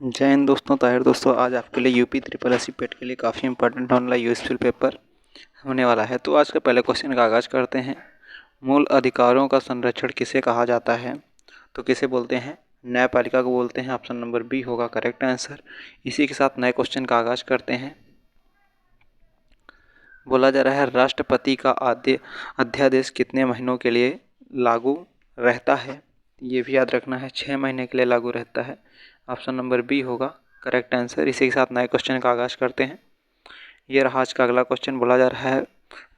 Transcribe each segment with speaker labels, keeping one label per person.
Speaker 1: जय हिंद दोस्तों। ताहिर दोस्तों, आज आपके लिए यूपी ट्रिपल एस सी पेट के लिए काफ़ी इंपॉर्टेंट ऑनलाइन यूजफुल पेपर होने वाला है। तो आज के पहले क्वेश्चन का आगाज़ करते हैं। मूल अधिकारों का संरक्षण किसे कहा जाता है? तो किसे बोलते हैं? न्यायपालिका को बोलते हैं। ऑप्शन नंबर बी होगा करेक्ट आंसर। इसी के साथ नए क्वेश्चन का आगाज़ करते हैं। बोला जा रहा है राष्ट्रपति का अध्यादेश कितने महीनों के लिए लागू रहता है? ये भी याद रखना है, 6 महीने के लिए लागू रहता है। ऑप्शन नंबर बी होगा करेक्ट आंसर। इसी के साथ नए क्वेश्चन का आगाज़ करते हैं। ये रहा आज का अगला क्वेश्चन। बोला जा रहा है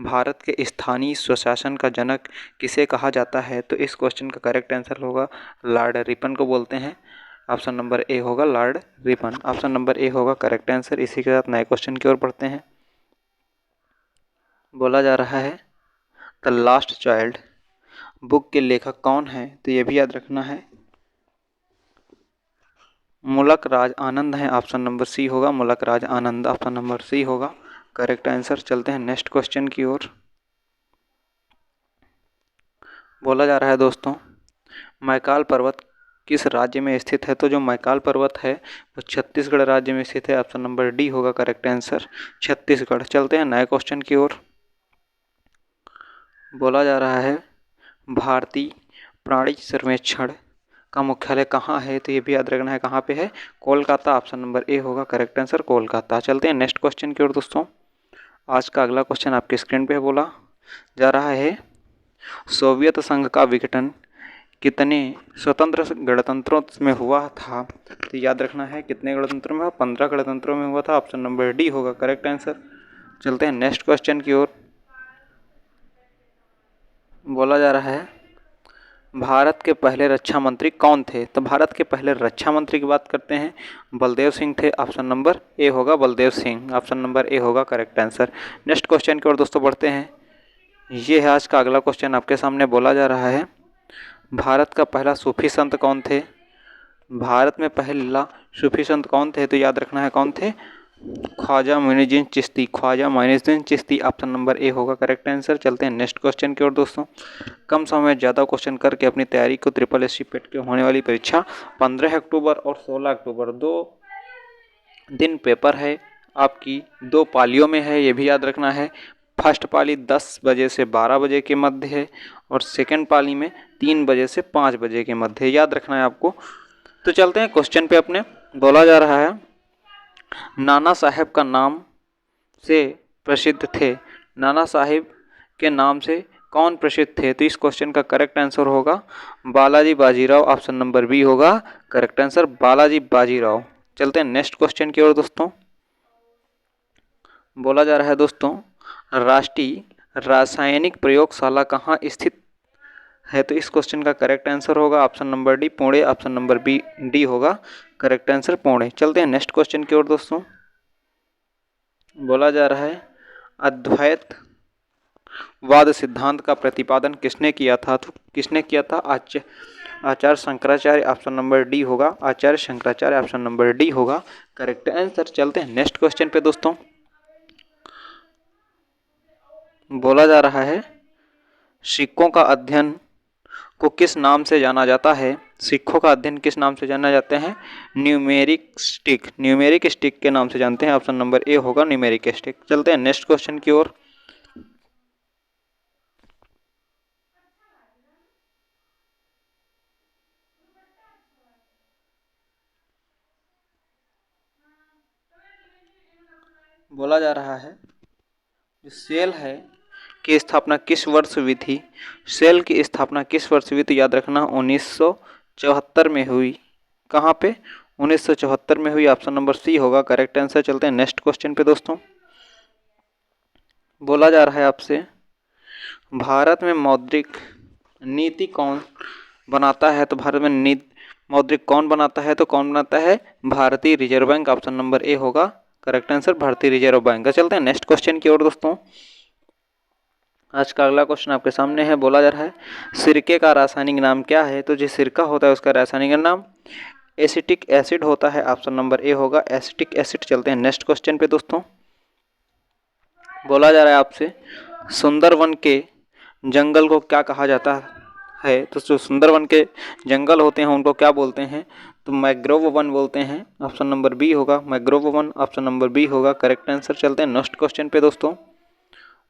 Speaker 1: भारत के स्थानीय स्वशासन का जनक किसे कहा जाता है? तो इस क्वेश्चन का करेक्ट आंसर होगा लॉर्ड रिपन को बोलते हैं। ऑप्शन नंबर ए होगा Lord Ripon. Option number A होगा करेक्ट आंसर। इसी के साथ नए क्वेश्चन की ओर बढ़ते हैं। बोला जा रहा है द लास्ट चाइल्ड बुक के लेखक कौन है? तो ये भी याद रखना है, मुलक राज आनंद है। ऑप्शन नंबर सी होगा मुलक Raj Anand. Option number C होगा करेक्ट आंसर। चलते हैं नेक्स्ट क्वेश्चन की ओर। बोला जा रहा है दोस्तों मैकाल पर्वत किस राज्य में स्थित है? तो जो मैकाल पर्वत है वो छत्तीसगढ़ राज्य में स्थित है। ऑप्शन नंबर डी होगा करेक्ट आंसर, छत्तीसगढ़। चलते हैं नए क्वेश्चन की ओर। बोला जा रहा है भारतीय प्राणी सर्वेक्षण का मुख्यालय कहाँ है? तो ये भी याद रखना है कहाँ पे है, कोलकाता। ऑप्शन नंबर ए होगा करेक्ट आंसर, कोलकाता। चलते हैं नेक्स्ट क्वेश्चन की ओर दोस्तों। आज का अगला क्वेश्चन आपके स्क्रीन पे बोला जा रहा है सोवियत संघ का विघटन कितने स्वतंत्र गणतंत्रों में हुआ था? तो याद रखना है कितने गणतंत्रों में हुआ, 15 गणतंत्रों में हुआ था। ऑप्शन नंबर डी होगा करेक्ट आंसर। चलते हैं नेक्स्ट क्वेश्चन की ओर। बोला जा रहा है भारत के पहले रक्षा मंत्री कौन थे? तो भारत के पहले रक्षा मंत्री की बात करते हैं, बलदेव सिंह थे। ऑप्शन नंबर ए होगा Baldev Singh. Option number A होगा करेक्ट आंसर। नेक्स्ट क्वेश्चन की ओर दोस्तों बढ़ते हैं। ये है आज का अगला क्वेश्चन आपके सामने। बोला जा रहा है भारत का पहला सूफी संत कौन थे? भारत में पहला सूफी संत कौन थे? तो याद रखना है कौन थे, Khwaja Moinuddin Chishti. Khwaja Moinuddin Chishti. Option number A होगा करेक्ट आंसर। चलते हैं नेक्स्ट क्वेश्चन की ओर दोस्तों। कम समय में ज़्यादा क्वेश्चन करके अपनी तैयारी को ट्रिपल एस सी पेट के होने वाली परीक्षा 15 अक्टूबर और 16 अक्टूबर 2 दिन पेपर है आपकी, 2 पालियों में है, ये भी याद रखना है। फर्स्ट पाली 10 बजे से 12 बजे के मध्य है और सेकेंड पाली में 3 बजे से 5 बजे के मध्य, याद रखना है आपको। तो चलते हैं क्वेश्चन पे अपने। बोला जा रहा है नाना साहेब का नाम से प्रसिद्ध थे। नाना साहेब के नाम से कौन प्रसिद्ध थे? तो इस क्वेश्चन का करेक्ट आंसर होगा Balaji Bajirao. Option number B होगा करेक्ट आंसर, बालाजी बाजीराव। चलते हैं नेक्स्ट क्वेश्चन की ओर दोस्तों। बोला जा रहा है दोस्तों राष्ट्रीय रासायनिक प्रयोगशाला कहाँ स्थित है? तो इस क्वेश्चन का करेक्ट आंसर होगा option number D Pune. Option number B D होगा करेक्ट आंसर, पुणे। चलते हैं नेक्स्ट क्वेश्चन की ओर दोस्तों। बोला जा रहा है अद्वैत वाद सिद्धांत का प्रतिपादन किसने किया था? तो किसने किया था, आचार्य शंकराचार्य। ऑप्शन नंबर डी होगा आचार्य शंकराचार्य। ऑप्शन नंबर डी होगा करेक्ट आंसर। चलते हैं नेक्स्ट क्वेश्चन पे दोस्तों। बोला जा रहा है सिक्कों का अध्ययन को किस नाम से जाना जाता है? सिक्कों का अध्ययन किस नाम से जाना जाते हैं? Numeric stick. न्यूमेरिक स्टिक के नाम से जानते हैं। ऑप्शन नंबर ए होगा न्यूमेरिक स्टिक। चलते हैं नेक्स्ट क्वेश्चन की ओर। बोला जा रहा है जो सेल है की स्थापना किस वर्ष हुई थी? सेल की स्थापना किस वर्ष हुई? तो याद रखना 1974 में हुई। कहाँ पे? 1974 में हुई। ऑप्शन नंबर सी होगा करेक्ट आंसर। चलते हैं नेक्स्ट क्वेश्चन पे दोस्तों। बोला जा रहा है आपसे भारत में मौद्रिक नीति कौन बनाता है? तो भारत में मौद्रिक कौन बनाता है? तो कौन बनाता है, भारतीय reserve bank. Option number A होगा करेक्ट आंसर, भारतीय रिजर्व बैंक। चलते हैं नेक्स्ट क्वेश्चन की ओर दोस्तों। आज का अगला क्वेश्चन आपके सामने है। बोला जा रहा है सिरके का रासायनिक नाम क्या है? तो जो सिरका होता है उसका रासायनिक नाम एसिटिक एसिड होता है। ऑप्शन नंबर ए होगा एसिटिक एसिड। चलते हैं नेक्स्ट क्वेश्चन पे दोस्तों। बोला जा रहा है आपसे सुंदरवन के जंगल को क्या कहा जाता है? तो जो सुंदरवन के जंगल होते हैं उनको क्या बोलते हैं? तो मैग्रोव ओवन बोलते हैं। ऑप्शन नंबर बी होगा मैग्रोव ओवन, ऑप्शन नंबर बी होगा करेक्ट आंसर। चलते हैं नेक्स्ट क्वेश्चन पे दोस्तों।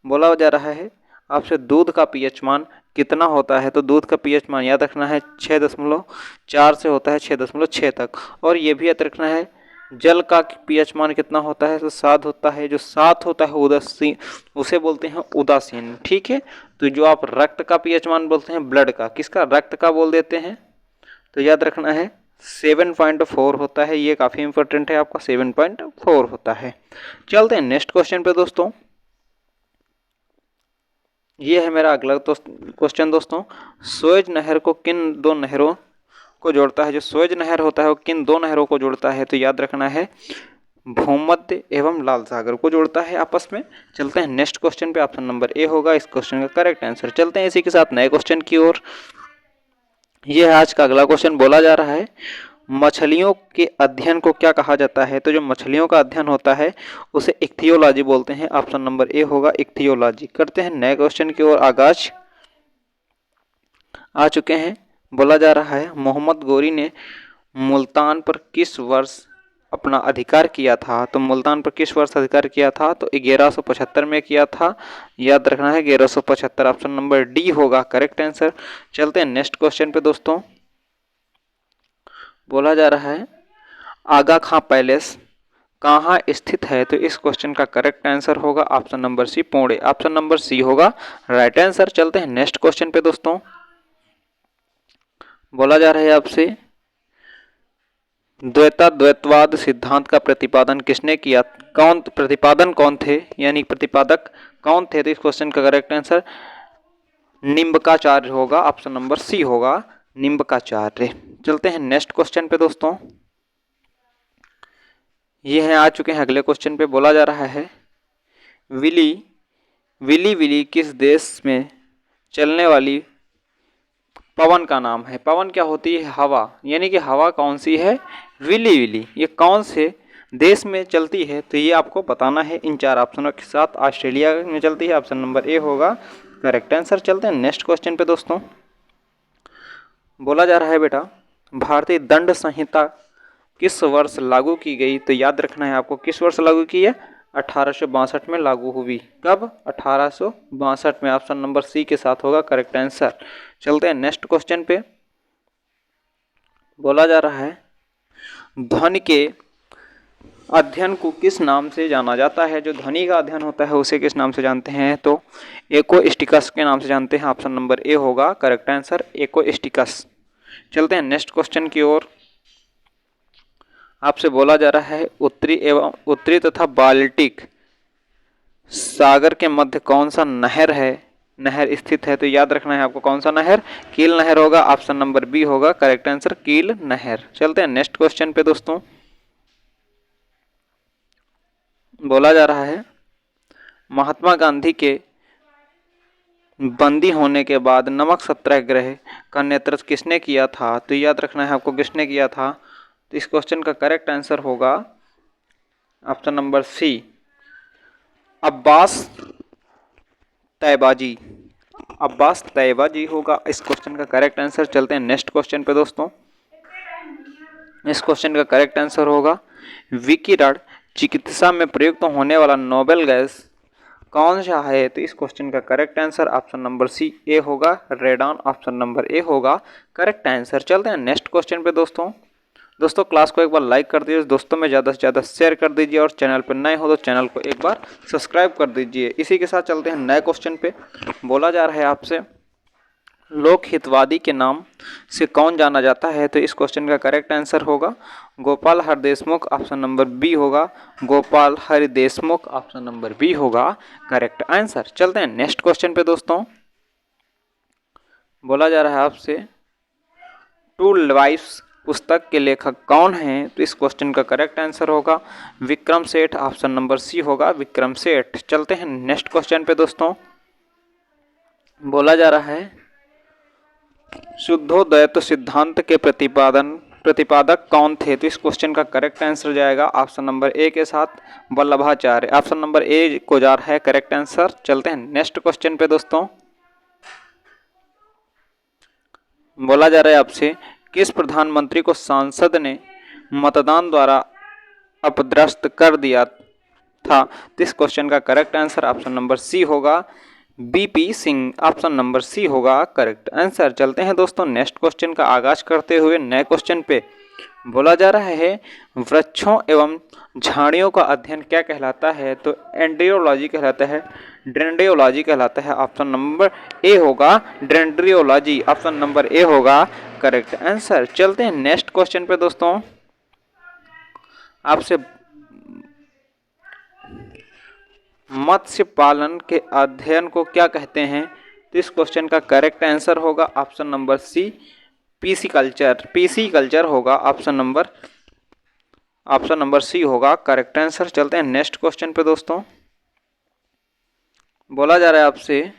Speaker 1: बोला जा रहा है आपसे दूध का पीएच मान कितना होता है। तो दूध का पीएच मान याद रखना है 6.4 से होता है 6.6 तक। और ये भी याद रखना है जल का पीएच मान कितना होता है। तो 7 होता है। जो 7 होता है उदासीन, उसे बोलते हैं उदासीन। ठीक है। तो जो आप रक्त का पीएच मान बोलते हैं, ब्लड का, किसका, रक्त का बोल देते हैं, तो याद रखना है 7.4 होता है। ये काफ़ी इंपॉर्टेंट है आपका, 7.4 होता है। चलते हैं नेक्स्ट क्वेश्चन पे दोस्तों। ये है मेरा अगला क्वेश्चन दोस्तों। सुएज नहर को किन दो नहरों को जोड़ता है। जो सुएज नहर होता है वो किन दो नहरों को जोड़ता है। तो याद रखना है भूमध्य एवं लाल सागर को जोड़ता है आपस में। चलते हैं नेक्स्ट क्वेश्चन पे। ऑप्शन नंबर ए होगा इस क्वेश्चन का करेक्ट आंसर। चलते हैं इसी के साथ नए क्वेश्चन की ओर। ये है आज का अगला क्वेश्चन। बोला जा रहा है मछलियों के अध्ययन को क्या कहा जाता है। तो जो मछलियों का अध्ययन होता है उसे इक्थियोलॉजी बोलते हैं। ऑप्शन नंबर ए होगा इक्थियोलॉजी। करते हैं नए क्वेश्चन की ओर आगाज। आ चुके हैं। बोला जा रहा है मोहम्मद गोरी ने मुल्तान पर किस वर्ष अपना अधिकार किया था। तो मुल्तान पर किस वर्ष अधिकार किया था। तो 1175 में किया था। याद रखना है 1175। ऑप्शन नंबर डी होगा करेक्ट आंसर। चलते हैं नेक्स्ट क्वेश्चन पे दोस्तों। बोला जा रहा है आगा खां पैलेस कहाँ स्थित है। तो इस क्वेश्चन का करेक्ट आंसर होगा option number C Pune. Option number C होगा राइट आंसर। चलते हैं नेक्स्ट क्वेश्चन पे दोस्तों। बोला जा रहा है आपसे द्वैतवाद सिद्धांत का प्रतिपादन किसने किया। प्रतिपादन कौन थे, यानी प्रतिपादक कौन थे। तो इस क्वेश्चन का करेक्ट आंसर निम्बकाचार्य होगा। ऑप्शन नंबर सी होगा निम्बकाचार्य। चलते हैं नेक्स्ट क्वेश्चन पे दोस्तों। ये है आ चुके हैं अगले क्वेश्चन पे। बोला जा रहा है विली विली किस देश में चलने वाली पवन का नाम है। पवन क्या होती है, हवा, यानी कि हवा कौन सी है, विली। ये कौन से देश में चलती है। तो ये आपको बताना है इन चार ऑप्शनों के साथ। ऑस्ट्रेलिया में चलती है। ऑप्शन नंबर ए होगा करेक्ट आंसर। चलते हैं नेक्स्ट क्वेश्चन पे दोस्तों। बोला जा रहा है बेटा भारतीय दंड संहिता किस वर्ष लागू की गई। तो याद रखना है आपको किस वर्ष लागू की है, 1862 में लागू हुई। कब, 1862 में। ऑप्शन नंबर सी के साथ होगा करेक्ट आंसर। चलते हैं नेक्स्ट क्वेश्चन पे। बोला जा रहा है ध्वनि के अध्ययन को किस नाम से जाना जाता है। जो ध्वनि का अध्ययन होता है उसे किस नाम से जानते हैं। तो एकोस्टिकस के नाम से जानते हैं। ऑप्शन नंबर ए होगा करेक्ट आंसर एकोस्टिकस। चलते हैं नेक्स्ट क्वेश्चन की ओर। आपसे बोला जा रहा है उत्तरी तथा बाल्टिक सागर के मध्य कौन सा नहर स्थित है। तो याद रखना है आपको कौन सा नहर, कील नहर होगा। ऑप्शन नंबर बी होगा करेक्ट आंसर कील नहर। चलते हैं नेक्स्ट क्वेश्चन पे दोस्तों। बोला जा रहा है महात्मा गांधी के बंदी होने के बाद नमक सत्याग्रह का नेतृत्व किसने किया था। तो याद रखना है आपको किसने किया था। तो इस क्वेश्चन का करेक्ट आंसर होगा ऑप्शन नंबर सी अब्बास तैयबाजी होगा इस क्वेश्चन का करेक्ट आंसर। चलते हैं नेक्स्ट क्वेश्चन पे दोस्तों। इस क्वेश्चन का करेक्ट आंसर होगा विकिरण चिकित्सा में प्रयुक्त होने वाला नोबेल गैस कौन सा है। तो इस क्वेश्चन का correct answer option number C ए होगा रेडॉन। ऑप्शन नंबर ए होगा करेक्ट आंसर। चलते हैं नेक्स्ट क्वेश्चन पे दोस्तों। क्लास को एक बार लाइक कर दीजिए, दोस्तों में ज़्यादा से ज़्यादा शेयर कर दीजिए और चैनल पर नए हो तो चैनल को एक बार सब्सक्राइब कर दीजिए। इसी के साथ चलते हैं नए क्वेश्चन पे। बोला जा रहा है आपसे लोक हितवादी के नाम से कौन जाना जाता है। तो इस क्वेश्चन का करेक्ट आंसर होगा Gopal Har Deshmukh. Option number B होगा Gopal Hari Deshmukh. Option number B होगा करेक्ट आंसर। चलते हैं नेक्स्ट क्वेश्चन पे दोस्तों। बोला जा रहा है आपसे टू लाइफ्स पुस्तक के लेखक कौन हैं। तो इस क्वेश्चन का करेक्ट आंसर होगा Vikram Seth. Option number C होगा विक्रम सेठ। चलते हैं नेक्स्ट क्वेश्चन पे दोस्तों। बोला जा रहा है शुद्धोदयत्व सिद्धांत के प्रतिपादक कौन थे। तो इस क्वेश्चन का करेक्ट आंसर जाएगा ऑप्शन नंबर ए के साथ वल्लभाचार्य। ऑप्शन नंबर ए को जा रहा है करेक्ट आंसर। चलते हैं नेक्स्ट क्वेश्चन पे दोस्तों। बोला जा रहा है आपसे किस प्रधानमंत्री को संसद ने मतदान द्वारा अपदस्थ कर दिया था? तो इस क्वेश्चन का correct answer option number C होगा BP Singh. Option number C होगा करेक्ट आंसर। चलते हैं दोस्तों नेक्स्ट क्वेश्चन का आगाज करते हुए नए क्वेश्चन पे। बोला जा रहा है वृक्षों एवं झाड़ियों का अध्ययन क्या कहलाता है? तो एंड्रियोलॉजी कहलाता है, डेंड्रियोलॉजी कहलाता है। ऑप्शन नंबर ए होगा डेंड्रियोलॉजी। ऑप्शन नंबर ए होगा करेक्ट आंसर। चलते हैं नेक्स्ट क्वेश्चन पे दोस्तों। आपसे मत्स्य पालन के अध्ययन को क्या कहते हैं? तो इस क्वेश्चन का करेक्ट आंसर होगा option number C pisciculture. Pisciculture होगा ऑप्शन नंबर सी होगा करेक्ट आंसर। चलते हैं नेक्स्ट क्वेश्चन पे दोस्तों। बोला जा रहा है आपसे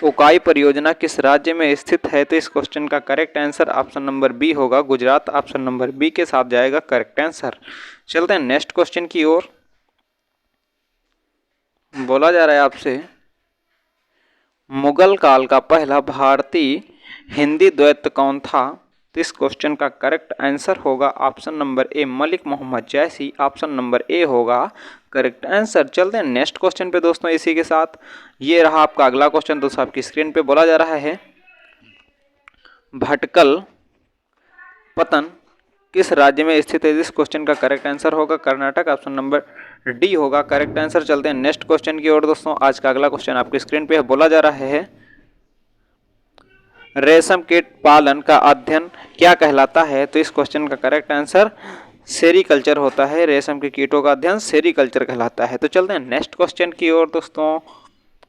Speaker 1: उकाई परियोजना किस राज्य में स्थित है? तो इस क्वेश्चन का correct answer option number B होगा गुजरात। ऑप्शन नंबर बी के साथ जाएगा करेक्ट आंसर। चलते हैं नेक्स्ट क्वेश्चन की ओर। बोला जा रहा है आपसे मुगल काल का पहला भारतीय हिंदी द्वैत कौन था? तो इस क्वेश्चन का करेक्ट आंसर होगा option number A Malik Mohammad Jaisi. Option number A होगा करेक्ट आंसर। चलते हैं नेक्स्ट क्वेश्चन पे दोस्तों। इसी के साथ ये रहा आपका अगला क्वेश्चन दोस्तों आपकी स्क्रीन पे। बोला जा रहा है भटकल पतन किस राज्य में स्थित है? इस क्वेश्चन का करेक्ट आंसर होगा कर्नाटक। ऑप्शन नंबर डी होगा करेक्ट आंसर। चलते हैं नेक्स्ट क्वेश्चन की ओर दोस्तों। आज का अगला क्वेश्चन आपकी स्क्रीन पे है। बोला जा रहा है रेशम कीट पालन का अध्ययन क्या कहलाता है? तो इस क्वेश्चन का करेक्ट आंसर सेरीकल्चर होता है। रेशम के कीटों का अध्ययन सेरीकल्चर कहलाता है। तो चलते हैं नेक्स्ट क्वेश्चन की ओर दोस्तों।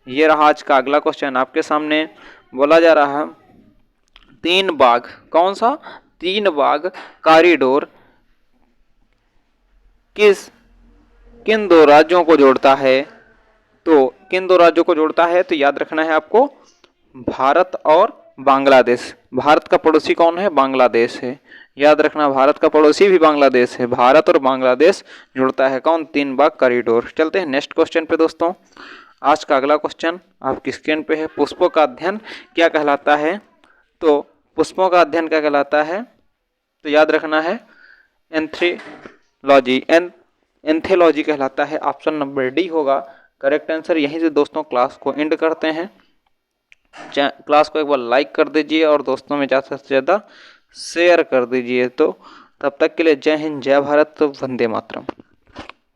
Speaker 1: ये रहा आज का अगला क्वेश्चन आपके सामने। बोला जा रहा है तीन बाग, कौन सा? तीन बाग कॉरिडोर किन दो राज्यों को जोड़ता है? तो किन दो राज्यों को जोड़ता है? तो याद रखना है आपको भारत और बांग्लादेश। भारत का पड़ोसी कौन है? बांग्लादेश है। याद रखना भारत का पड़ोसी भी बांग्लादेश है। भारत और बांग्लादेश जुड़ता है कौन? तीन बाग कॉरिडोर। चलते हैं नेक्स्ट क्वेश्चन पे दोस्तों। आज का अगला क्वेश्चन आपकी स्क्रीन पे है। पुष्पों का अध्ययन क्या कहलाता है? तो पुष्पों का अध्ययन क्या कहलाता है? तो याद रखना है एंथोलॉजी कहलाता है। ऑप्शन नंबर डी होगा करेक्ट आंसर। यहीं से दोस्तों क्लास को एंड करते हैं। क्लास को एक बार लाइक कर दीजिए और दोस्तों में ज़्यादा से ज़्यादा शेयर कर दीजिए। तो तब तक के लिए जय हिंद, जय भारत, वंदे मातरम।